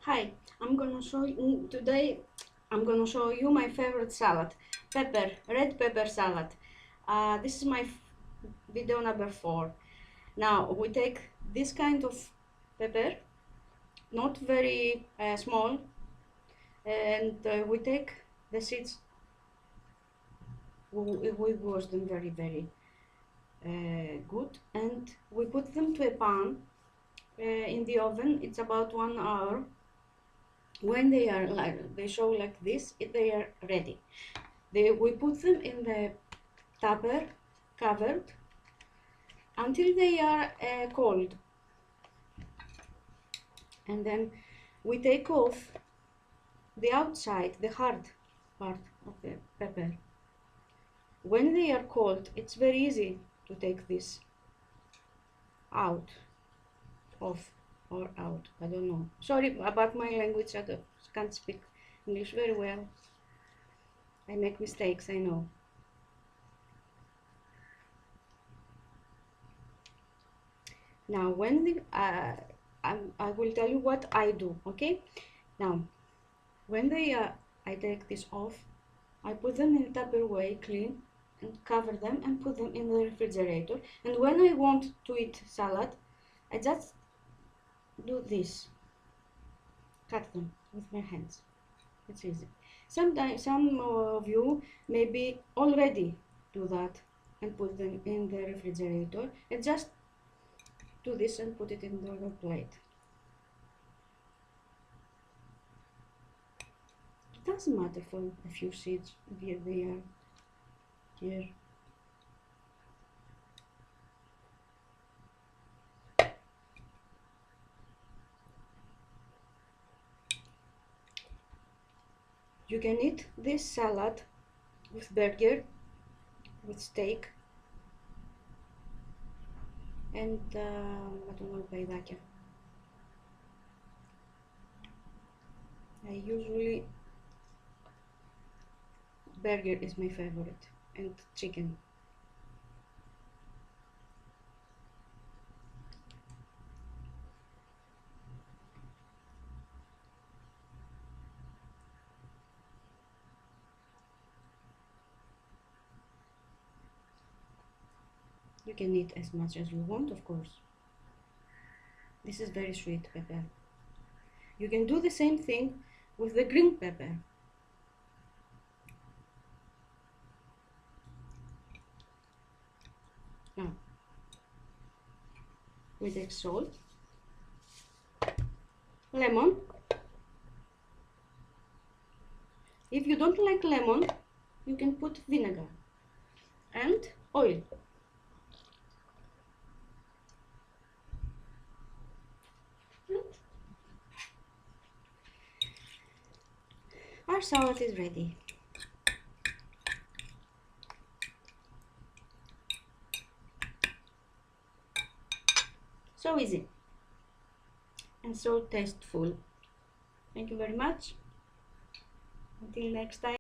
Hi, today I'm gonna show you my favorite salad, red pepper salad. This is my video number 4. Now we take this kind of pepper, not very small, and we take the seeds. We wash them very good, and we put them to a pan in the oven. It's about 1 hour. When they show like this, they are ready. We put them in the tupper covered until they are cold, and then we take off the outside, the hard part of the pepper. When they are cold, it's very easy to take this out, off or out. I don't know. Sorry about my language. I can't speak English very well. I make mistakes, I know. Now, when I will tell you what I do. Okay. Now, when I take this off, I put them in Tupperware, clean, and cover them and put them in the refrigerator. And when I want to eat salad, I just do this. Cut them with my hands. It's easy. Sometimes some of you maybe already do that and put them in the refrigerator, and just do this and put it in the plate. It doesn't matter for a few seeds if they are here. You can eat this salad with burger, with steak, and I don't know, paidάκια. Burger is my favorite, and chicken. You can eat as much as you want, of course. This is very sweet pepper. You can do the same thing with the green pepper. Now, we take salt, lemon. If you don't like lemon, you can put vinegar and oil. Our salad is ready. So easy and so tasteful. Thank you very much. Until next time.